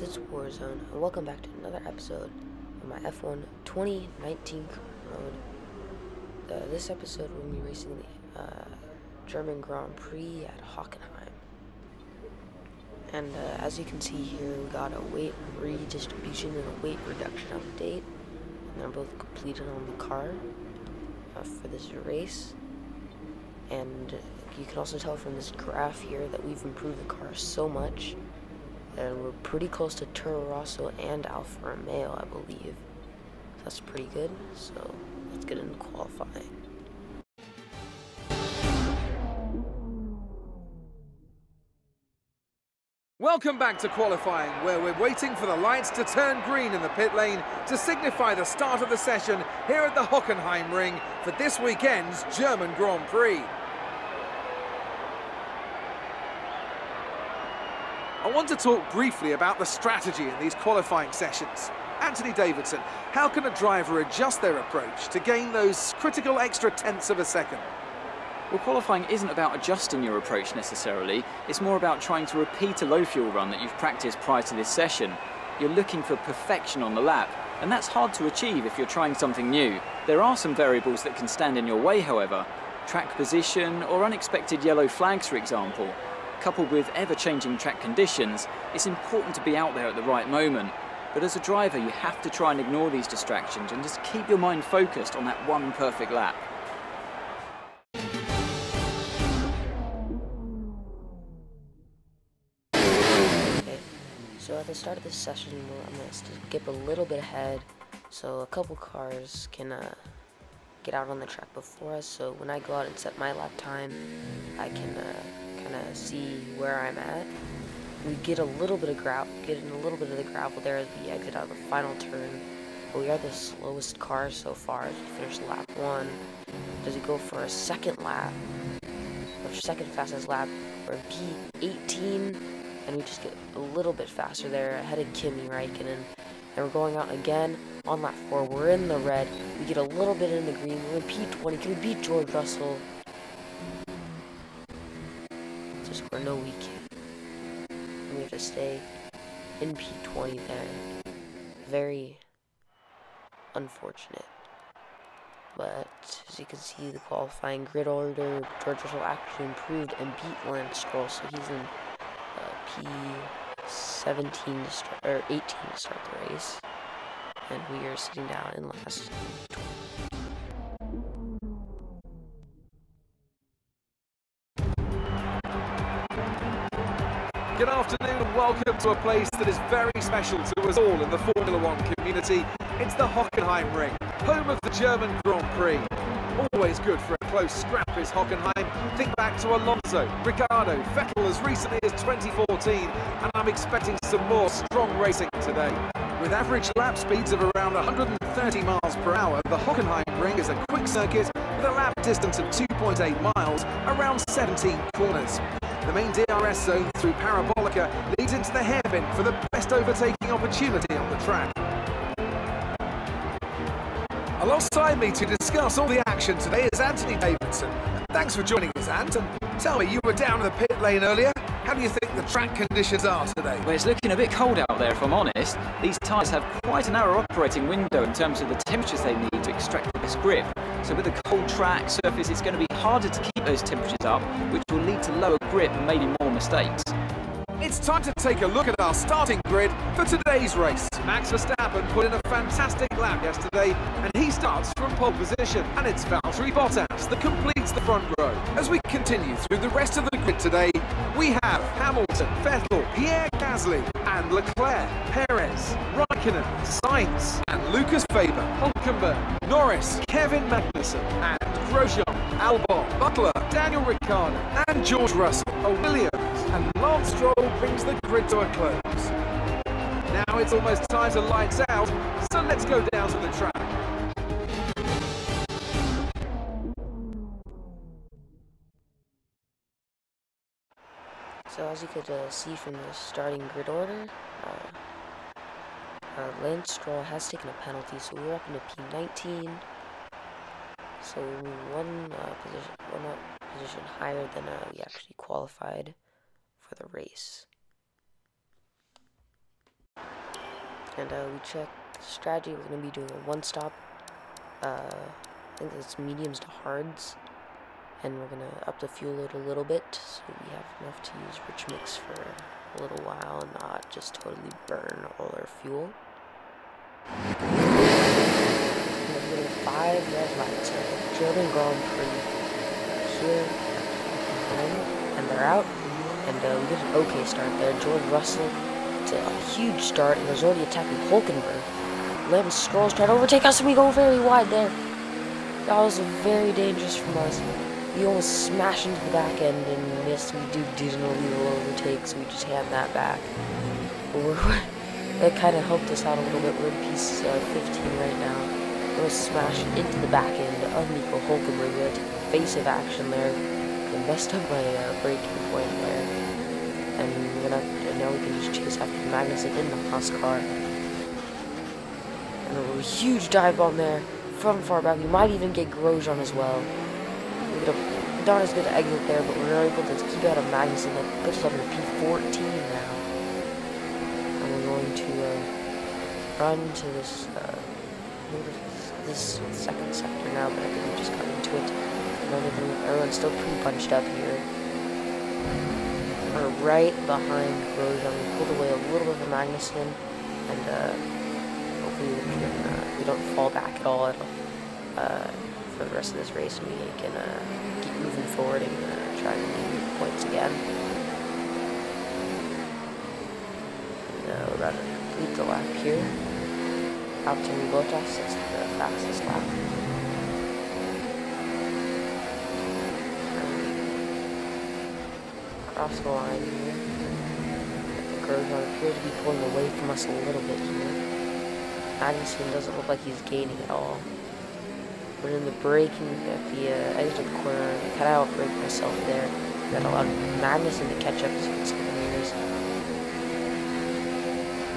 it's Warzone, and welcome back to another episode of my F1 2019 mode. This episode we'll be racing the German Grand Prix at Hockenheim. And as you can see here, we got a weight redistribution and a weight reduction update, and they're both completed on the car for this race. And you can also tell from this graph here that we've improved the car so much. And we're pretty close to Toro Rosso and Alfa Romeo, I believe. So that's pretty good. So let's get into qualifying. Welcome back to qualifying, where we're waiting for the lights to turn green in the pit lane to signify the start of the session here at the Hockenheim ring for this weekend's German Grand Prix. I want to talk briefly about the strategy in these qualifying sessions. Anthony Davidson, how can a driver adjust their approach to gain those critical extra tenths of a second? Well, qualifying isn't about adjusting your approach necessarily. It's more about trying to repeat a low fuel run that you've practiced prior to this session. You're looking for perfection on the lap, and that's hard to achieve if you're trying something new. There are some variables that can stand in your way, however. Track position or unexpected yellow flags, for example. Coupled with ever-changing track conditions, it's important to be out there at the right moment. But as a driver, you have to try and ignore these distractions and just keep your mind focused on that one perfect lap. Okay, so at the start of this session, I'm going to skip a little bit ahead so a couple cars can get out on the track before us. So when I go out and set my lap time, I can kind of see where I'm at. We get a little bit of the gravel there as we exit out of the final turn. But we are the slowest car so far as we finish lap 1. Does it go for a second lap, or second fastest lap, or P18, and we just get a little bit faster there ahead of Kimi Räikkönen. And we're going out again on lap 4. We're in the red. We get a little bit in the green. We're in P20. Can we beat George Russell? Just where no, we can't. And we have to stay in P20 there. Very unfortunate. But as you can see, the qualifying grid order, George Russell actually improved and beat Lance Stroll, so he's in P17 to start, or 18 to start the race. And we are sitting down in last. Good afternoon and welcome to a place that is very special to us all in the Formula One community. It's the Hockenheim ring, home of the German Grand Prix. Always good for a close scrap is Hockenheim. Think back to Alonso, Ricciardo, Vettel as recently as 2014, and I'm expecting some more strong racing today. With average lap speeds of around 130 miles per hour, the Hockenheim ring is a quick circuit with a lap distance of 2.8 miles, around 17 corners. The main DRS zone through Parabolica leads into the hairpin for the best overtaking opportunity on the track. Alongside me to discuss all the action today is Anthony Davidson. Thanks for joining us, Ant. And tell me, you were down in the pit lane earlier. How do you think the track conditions are today? Well, it's looking a bit cold out there, if I'm honest. These tyres have quite a narrow operating window in terms of the temperatures they need to extract the best grip. So with the cold track surface, it's going to be harder to keep those temperatures up, which will lead to lower grip and maybe more mistakes. It's time to take a look at our starting grid for today's race. Max Verstappen put in a fantastic lap yesterday, and he starts from pole position. And it's Valtteri Bottas that completes the front row. As we continue through the rest of the grid today, we have Hamilton, Vettel, Pierre Gasly, and Leclerc, Perez, Raikkonen, Sainz, and Lucas Faber, Hülkenberg, Norris, Kevin Magnussen, and Grosjean, Albon, Butler, Daniel Ricciardo, and George Russell, Williams, and Lance Stroll brings the grid to a close. Now it's almost time to lights out, so let's go down to the track. So as you could see from the starting grid order, Lance Stroll has taken a penalty, so we're up into P19. So one position higher than we actually qualified for the race. and we check strategy. We're going to be doing a one-stop. I think it's mediums to hards, and we're going to up the fuel load a little bit, so we have enough to use rich mix for a little while and not just totally burn all our fuel. And then 5 red lights, so German Grand Prix here, and they're out, and we get an okay start there. George Russell, it's a huge start, and there's already attacking Hulkenberg. Lance Stroll's trying to overtake us, and we go very wide there. That was very dangerous from us. We almost smashed into the back end, and yes, we didn't illegal overtake, so we just hand that back. That kind of helped us out a little bit. We're in piece 15 right now. We'll smash into the back end of Nico Hulkenberg. We had to take evasive action there. I messed up my braking point there. And now we can just chase after Magnussen in the Haas car. And a huge dive bomb there from far back. We might even get Grosjean as well. We're not as good at exit there, but we're able to keep out of Magnussen. That puts us up to P14 now. And we're going to run to this second sector now, but I think we just got into it. And everyone's still pretty bunched up here. We're right behind Grosjean. We pulled away a little bit from Magnussen, and hopefully we don't fall back at all for the rest of this race, and we can keep moving forward and try to gain points again. And we're about to complete the lap here. Valtteri Bottas, that's the fastest lap. Across the line here. The Grosjean appears to be pulling away from us a little bit here. Magnussen doesn't look like he's gaining at all. But in the braking at the edge of the corner, I kind of outbraked myself there. That allowed Magnussen to catch up to some meters.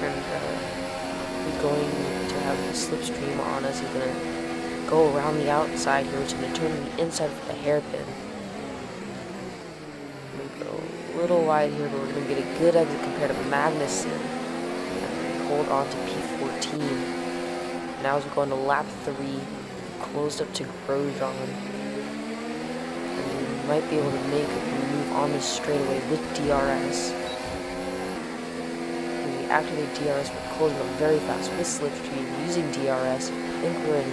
And we're going to have the slipstream on us. He's going to go around the outside here, which is going to turn on the inside for the hairpin. We go a little wide here, but we're going to get a good exit compared to Magnussen. And hold on to P14. Now as we go into lap 3, closed up to Grosjean. And we might be able to make a move on this straightaway with DRS. When we activate DRS, we're closing up very fast with slipstream using DRS. I think we're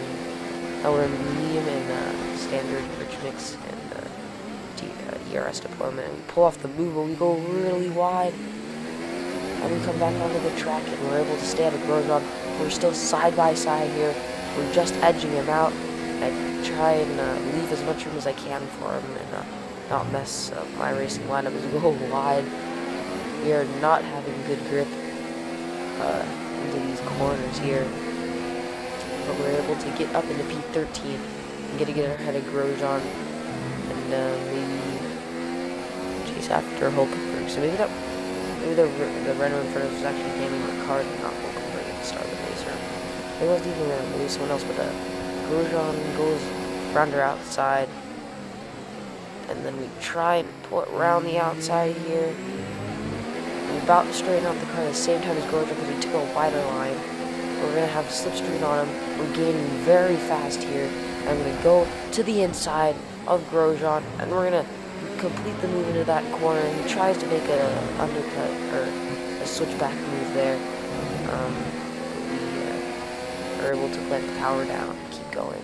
in medium and standard rich mix and DRS deployment. And we pull off the move, but we go really wide. And we come back onto the track, and we're able to stay out of Grosjean. We're still side by side here. We're just edging him out. I try and leave as much room as I can for him and not mess up my racing lineup as we go wide. We are not having good grip into these corners here. But we're able to get up into P13 and get ahead of Grosjean and maybe chase after Hulkenberg. So maybe the Renault in front of us was actually Daniel Ricciardo, not Hulkenberg at the start of the race. It wasn't even maybe someone else, but Grosjean goes round our outside, and then we try and pull it around the outside here. We're about to straighten out the car at the same time as Grosjean because we took a wider line. We're going to have slipstream on him. We're gaining very fast here. I'm going to go to the inside of Grosjean, and we're going to complete the move into that corner. He tries to make an undercut or a switchback move there. We are able to let the power down and keep going.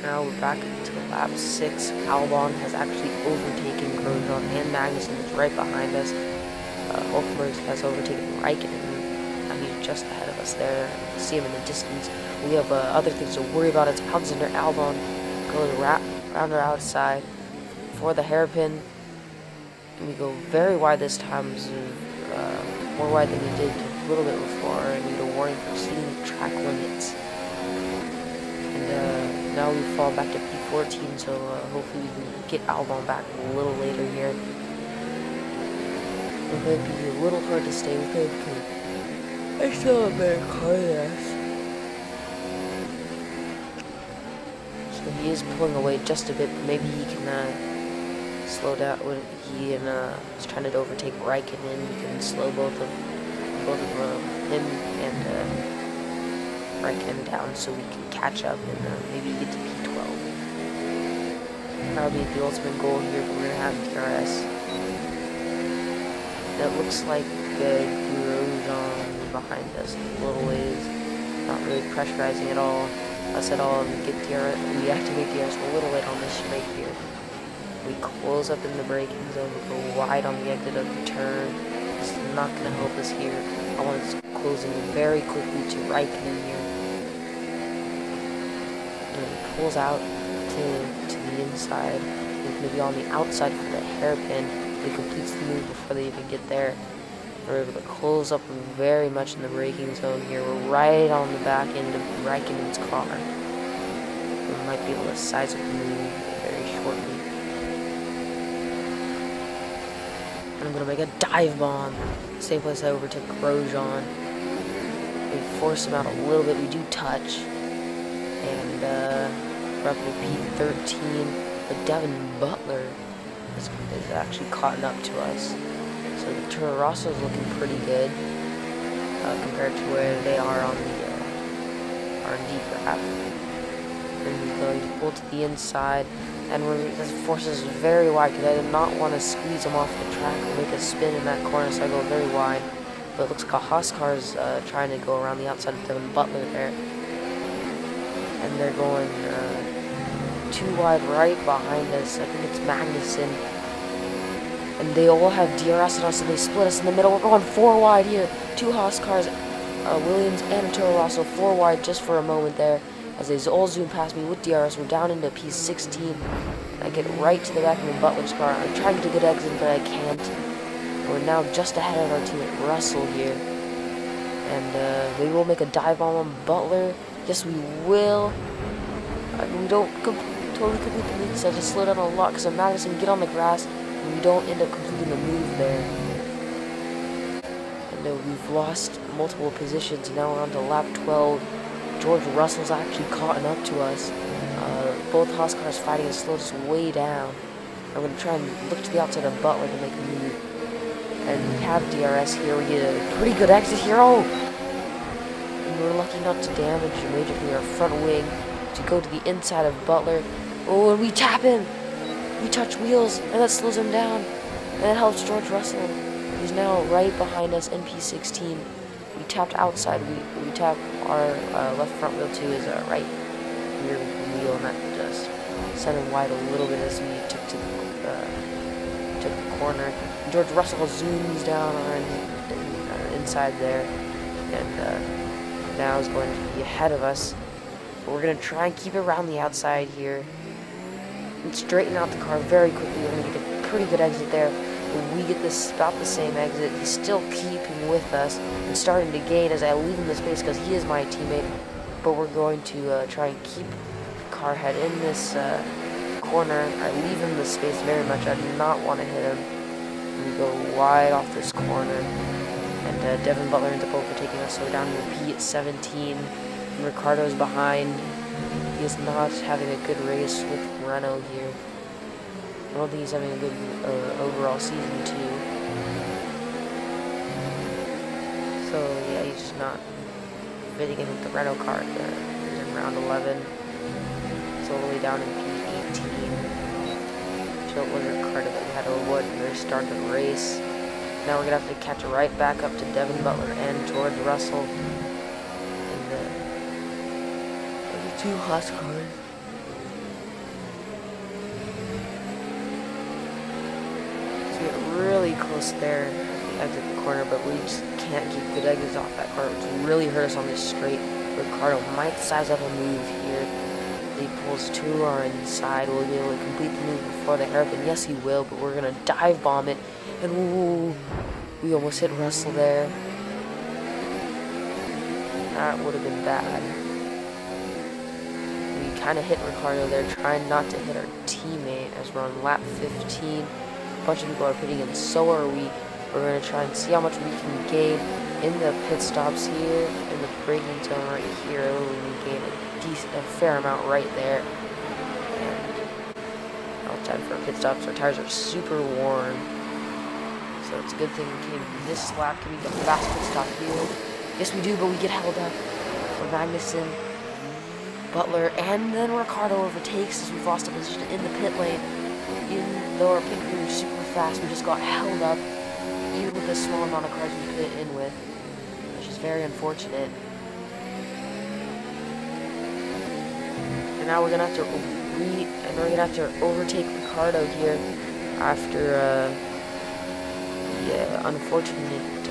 Now we're back to lap 6. Albon has actually overtaken Grosjean, and Magnussen is right behind us. Hulkenberg has overtaken Raikkonen. He's just ahead of us there. You can see him in the distance. We have other things to worry about. It's Alexander Albon goes around our outside for the hairpin. And we go very wide this time, so, more wide than we did a little bit before. And we get a warning for exceeding track limits. And now we fall back to P14, so hopefully we can get Albon back a little later here. It might be a little hard to stay with him because I still have a better car than us. So he is pulling away just a bit, but maybe he can slow down when he is trying to overtake Raikkonen. He can slow both of both of him and Raikkonen down so we can catch up and maybe get to P12. That'll be the ultimate goal here, but we're going to have DRS. That looks like Grosjean behind us a little ways, not really pressurizing at all, us at all, and we activate DRS a little late on this straight here. We close up in the braking zone, we go wide on the exit of the turn. This is not going to help us here. I want us closing very quickly to Raikkonen here. And he pulls out to the inside. He's going to be on the outside for the hairpin. He completes the move before they even get there. We're able to close up very much in the braking zone here. We're right on the back end of Raikkonen's car. We might be able to size up the move very shortly. And I'm going to make a dive bomb. Same place I overtook Grosjean. We force him out a little bit. We do touch. And we're up to P13. But Devin Butler is actually caught up to us. So the Toro Rosso is looking pretty good compared to where they are on the R&D graph. And we're going to pull to the inside, and this forces us very wide because I did not want to squeeze them off the track or make a spin in that corner, so I go very wide. But it looks like a Haas car is trying to go around the outside of Devin Butler there. And they're going too wide right behind us. I think it's Magnussen. And they all have DRS on us, and they split us in the middle. We're going 4 wide here. 2 Haas cars, Williams and a Toro Rosso, 4 wide just for a moment there. As they all zoom past me with DRS, we're down into P16. I get right to the back of the Butler's car. I'm trying to get a good exit, but I can't. We're now just ahead of our teammate Russell here. And maybe we'll make a dive bomb on Butler. Yes, we will. We don't totally complete the move, so I just slow down a lot because of Magnussen get on the grass. And we don't end up completing the move there. And we've lost multiple positions. Now we're on to lap 12. George Russell's actually caught up to us. Both Haas cars fighting and slowed us way down. I'm going to try and look to the outside of Butler to make a move. And we have DRS here. We get a pretty good exit here. Oh! And we're lucky not to damage majorly our front wing to go to the inside of Butler. Oh, and we tap him! We touch wheels, and that slows him down. And that helps George Russell, who's now right behind us in P16. We tapped outside. We tapped our left front wheel to his right rear wheel, and that just sent him wide a little bit as we took the corner. George Russell zooms down on our inside there, and now is going to be ahead of us. But we're going to try and keep it around the outside here and straighten out the car very quickly. We're going to get a pretty good exit there. When we get this about the same exit, he's still keeping with us and starting to gain as I leave him the space because he is my teammate. But we're going to try and keep the car head in this corner. I leave him the space very much. I do not want to hit him. We go wide off this corner, and Devin Butler ends up overtaking us. So we're down to P at 17. And Ricciardo's behind. He is not having a good race with Renault here. I don't think he's having a good overall season too. So yeah, he's just not fitting in with the Renault car there. He's in round 11. It's all the way down in P18. So it was Ricciardo that we had to avoid at the very start of the race. Now we're gonna have to catch it right back up to Devin Butler and George Russell. And the 2 Haas cars. Get really close there, exit the corner, but we just can't keep good exits off that car, which really hurt us on this straight. Ricciardo might size up a move here. He pulls to our inside. Will he be able to complete the move before the hairpin? Yes, he will, but we're gonna dive bomb it, and ooh, we almost hit Russell there. That would have been bad. We kind of hit Ricciardo there, trying not to hit our teammate as we're on lap 15. A bunch of people are pitting, and so are we. We're going to try and see how much we can gain in the pit stops here, in the braking zone right here. We can gain a fair amount right there. And now it's time for our pit stops. Our tires are super warm, So it's a good thing we came this lap. Can we get the fast pit stop here? Yes, we do, but we get held up. For Magnussen, Butler, and then Ricciardo overtakes as we've lost a position in the pit lane. Even though our pit crew is super fast, we just got held up, even with the small amount of cars we pit in with, which is very unfortunate. And now we're gonna have to overtake Ricciardo here after the unfortunate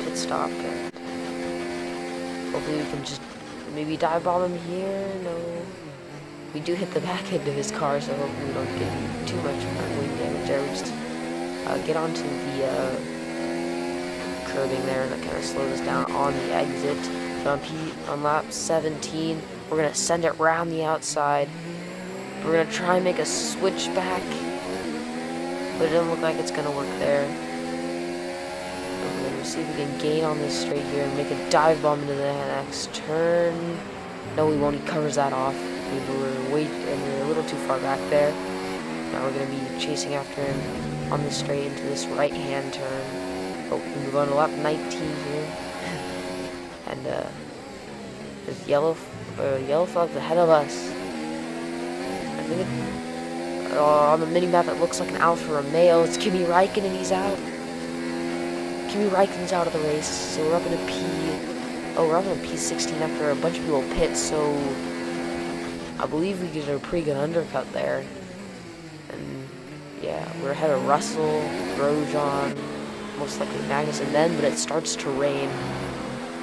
pit stop. And hopefully we can just maybe dive bomb him here. No, we do hit the back end of his car, so hopefully we don't get too much wing damage there. We just get onto the curbing there, and that kind of slows us down on the exit. So on lap 17, we're gonna send it round the outside. We're gonna try and make a switch back, but it doesn't look like it's gonna work there. We're gonna see if we can gain on this straight here and make a dive bomb into the next turn. No, we won't. He covers that off. We were a little too far back there. Now we're gonna be chasing after him on the straight into this right-hand turn. Oh, we move on to lap 19 here, and there's yellow flag ahead of us. I think on the mini-map it looks like an Alfa Romeo. It's Kimi Räikkönen, he's out. Kimi Räikkönen's out of the race, so we're up in a we're up in a P16 after a bunch of people pit, so I believe we get a pretty good undercut there. And yeah, we're ahead of Russell, Grosjean, most likely Magnussen then, but it starts to rain,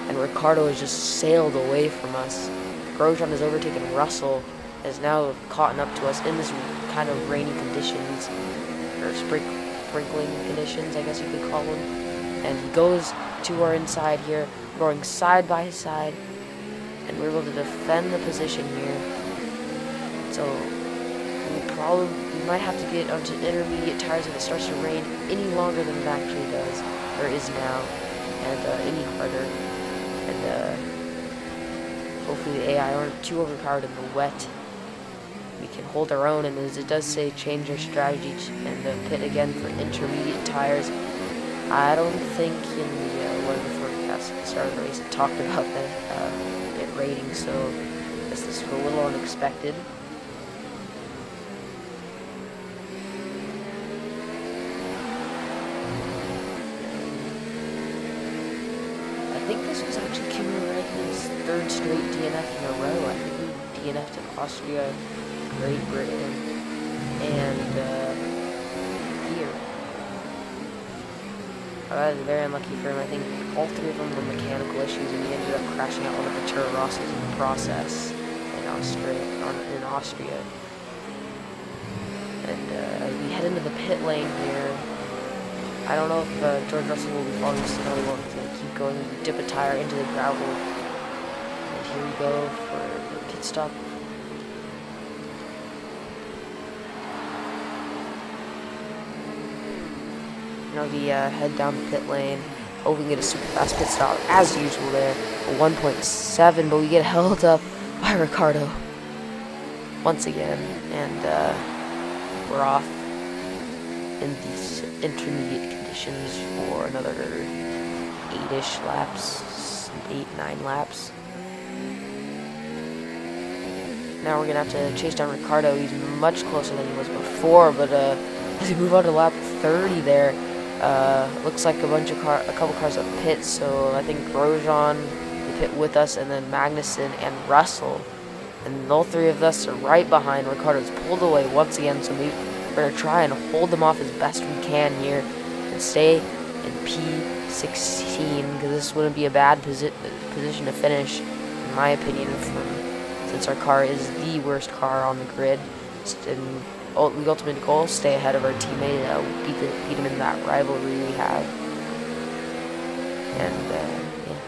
and Ricciardo has just sailed away from us. Grosjean has overtaken Russell, is now caught up to us in this kind of rainy conditions, or sprinkling conditions, I guess you could call them. And he goes to our inside here, going side by side, and we're able to defend the position here. So we might have to get onto intermediate tires if it starts to rain any longer than it actually does, or is now, and any harder. And hopefully the AI aren't too overpowered in the wet. We can hold our own, and as it does say, change your strategy and pit again for intermediate tires. I don't think in the one of the forecasts at the start of the race it talked about that pit rating, so I guess this is a little unexpected. I think this was actually Kimi Räikkönen's third straight DNF in a row. I think he DNF'd in Austria, Great Britain, and here. That is very unlucky for him. I think all three of them were mechanical issues, and he ended up crashing out one of the Toro Rossos in the process in Austria. And as we head into the pit lane here, I don't know if George Russell will be following us. No, he won't. He's going to keep going. We dip a tire into the gravel. And here we go for the pit stop. Now we head down the pit lane. Oh, we can get a super fast pit stop as usual there. 1.7, but we get held up by Ricciardo once again, and we're off in these intermediate conditions for another 8-ish laps, 8-9 laps. Now we're gonna have to chase down Ricciardo. He's much closer than he was before, but as we move on to lap 30 there, looks like a couple cars up pit, so I think Grosjean will pit with us, and then Magnussen and Russell, and all three of us are right behind. Ricciardo's pulled away once again, so we're going to try and hold them off as best we can here and stay in P16, because this wouldn't be a bad position to finish, in my opinion, since our car is the worst car on the grid. And the ultimate goal, stay ahead of our teammate, beat him in that rivalry we have. And yeah.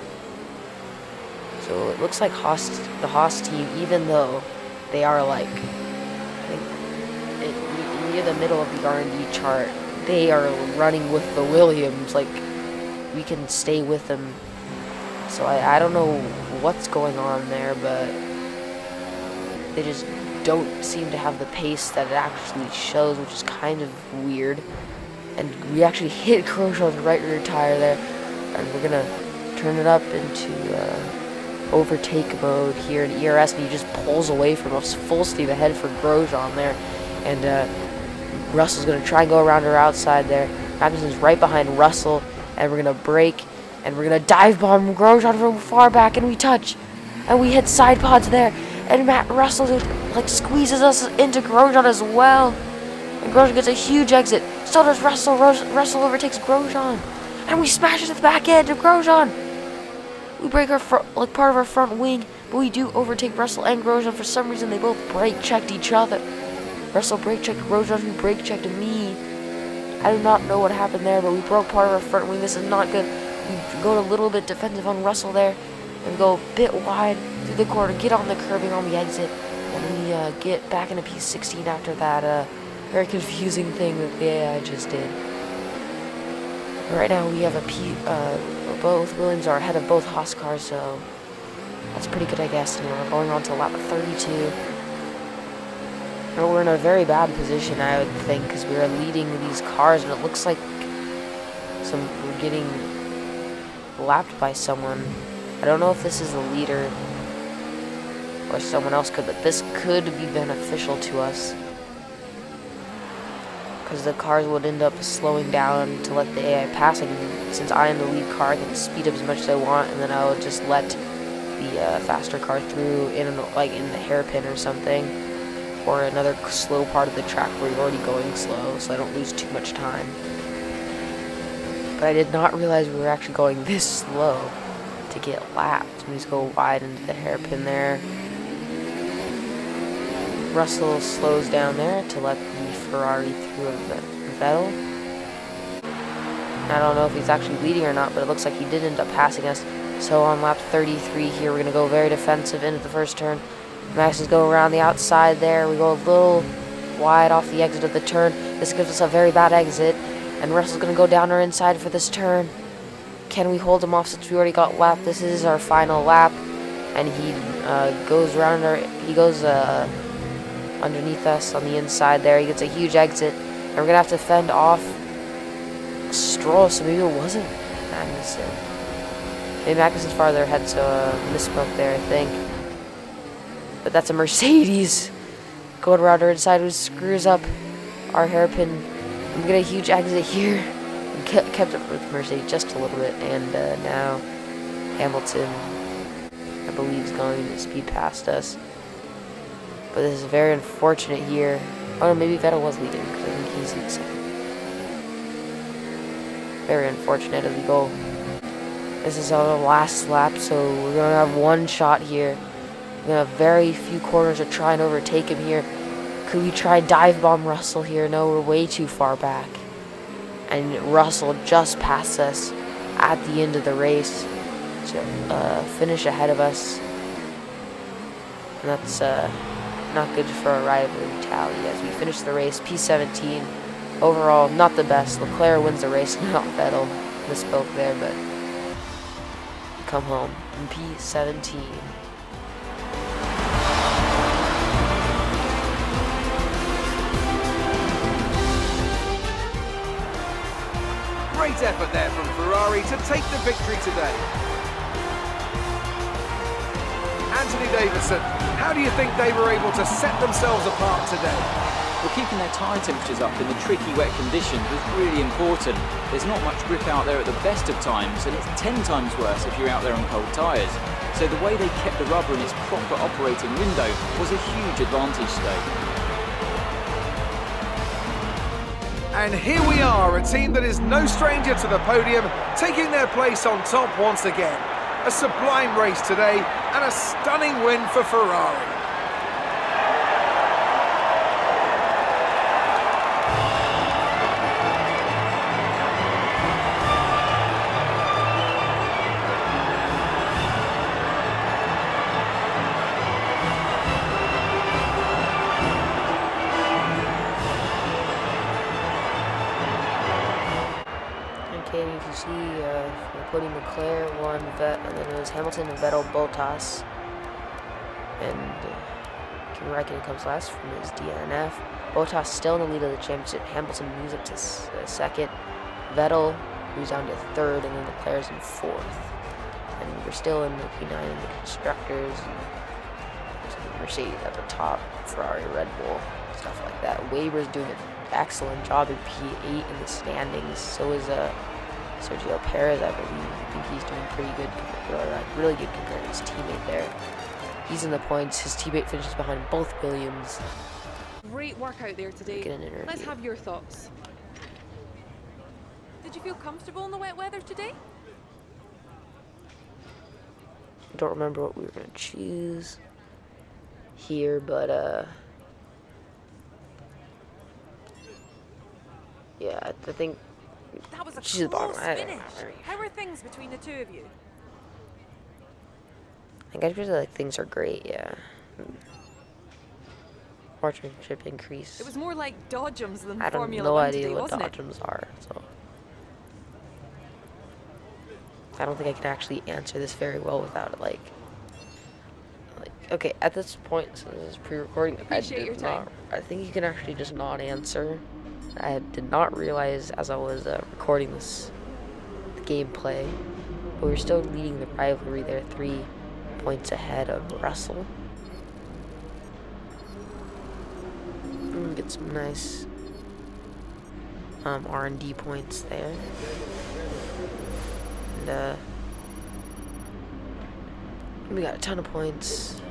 So it looks like the Haas team, even though they are like, I think near the middle of the R&D chart, they are running with the Williams. Like, we can stay with them. So I don't know what's going on there, but they just don't seem to have the pace that it actually shows, which is kind of weird. and we actually hit Grosjean's right rear tire there, and we're gonna turn it up into overtake mode here in ERS, and he just pulls away from us full steam ahead for Grosjean there, and Russell's gonna try and go around her outside there. Magnussen's right behind Russell, and we're gonna brake, and we're gonna dive bomb Grosjean from far back, and we touch, and we hit side pods there, and Russell like squeezes us into Grosjean as well, and Grosjean gets a huge exit. So does Russell. Russell overtakes Grosjean, and we smash into the back end of Grosjean. We break our like part of our front wing, but we do overtake Russell and Grosjean. For some reason, they both brake checked each other. Russell brake checked Grosjean, who brake checked me. I do not know what happened there, but we broke part of our front wing. This is not good. We go a little bit defensive on Russell there, and go a bit wide through the corner, get on the curbing on the exit, and we get back into P16 after that very confusing thing that the AI just did. Right now we have both Williams are ahead of both Haas cars, so that's pretty good, I guess. And we're going on to lap 32. And we're in a very bad position, I would think, because we are leading these cars, and it looks like we're getting lapped by someone. I don't know if this is the leader or someone else could, but this could be beneficial to us, because the cars would end up slowing down to let the AI pass. And since I am the lead car, I can speed up as much as I want, and then I will just let the faster car through in the hairpin or something, or another slow part of the track where you're already going slow, so I don't lose too much time. But I did not realize we were actually going this slow to get lapped. We just go wide into the hairpin there. Russell slows down there to let the Ferrari through Vettel. I don't know if he's actually leading or not, but it looks like he did end up passing us. So on lap 33 here, we're going to go very defensive into the first turn. Max go around the outside there. We go a little wide off the exit of the turn. This gives us a very bad exit, and Russell's going to go down our inside for this turn. Can we hold him off since we already got lapped? This is our final lap, and he goes around underneath us on the inside there. He gets a huge exit, and we're going to have to fend off Stroll, so maybe it wasn't Magnussen. Maybe Magnussen's farther ahead, so misspoke there, I think. But that's a Mercedes going around our inside, who screws up our hairpin. We get a huge exit here. We kept up with Mercedes just a little bit, and now Hamilton, I believe, is going to speed past us. But this is very unfortunate here. Oh no, maybe Vettel was leading, because I think he's in second. Very unfortunate as we go. This is our last lap, so we're going to have one shot here. We're going to have very few corners to try and overtake him here. Could we try dive bomb Russell here? No, we're way too far back. And Russell just passed us at the end of the race to finish ahead of us. And that's not good for a rivalry tally as we finish the race. P17. Overall, not the best. Leclerc wins the race, not Vettel. Misspoke there, but come home in P17. Great effort there from Ferrari to take the victory today. Anthony Davidson, how do you think they were able to set themselves apart today? Well, keeping their tyre temperatures up in the tricky wet conditions was really important. There's not much grip out there at the best of times, and it's 10 times worse if you're out there on cold tyres. So the way they kept the rubber in its proper operating window was a huge advantage today. And here we are, a team that is no stranger to the podium, taking their place on top once again. A sublime race today, and a stunning win for Ferrari. Okay, you can see for podium Leclerc won, and then it was Hamilton and Vettel, Bottas, and Kimi Räikkönen comes last from his DNF. Bottas still in the lead of the championship. Hamilton moves up to second. Vettel moves down to third, and then Leclerc's in fourth. And we're still in the P9 in the constructors. Mercedes at the top, Ferrari, Red Bull, stuff like that. Weber's doing an excellent job in P8 in the standings. So is Sergio Perez, I believe. I think he's doing pretty good, really good compared to his teammate there. He's in the points. His teammate finishes behind both Williams. Great work out there today. Let's have your thoughts. Did you feel comfortable in the wet weather today? I don't remember what we were going to choose here, but yeah, I think that was a she's the bottom. finish. How are things between the two of you? I think I feel like things are great, yeah. Partnership increase. It was more like dodgems than I don't Formula no 1 idea today, what wasn't it? dodgems are, so I don't think I can actually answer this very well without it, like okay, at this point, so this is pre-recording, I think you can actually just not answer. I did not realize as I was recording this gameplay, but we're still leading the rivalry there, 3 points ahead of Russell. Get some nice R&D points there. And we got a ton of points.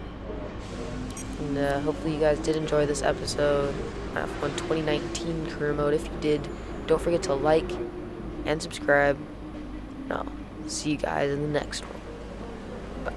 And hopefully you guys did enjoy this episode of F1 2019 career mode. If you did, don't forget to like and subscribe. And I'll see you guys in the next one. Bye.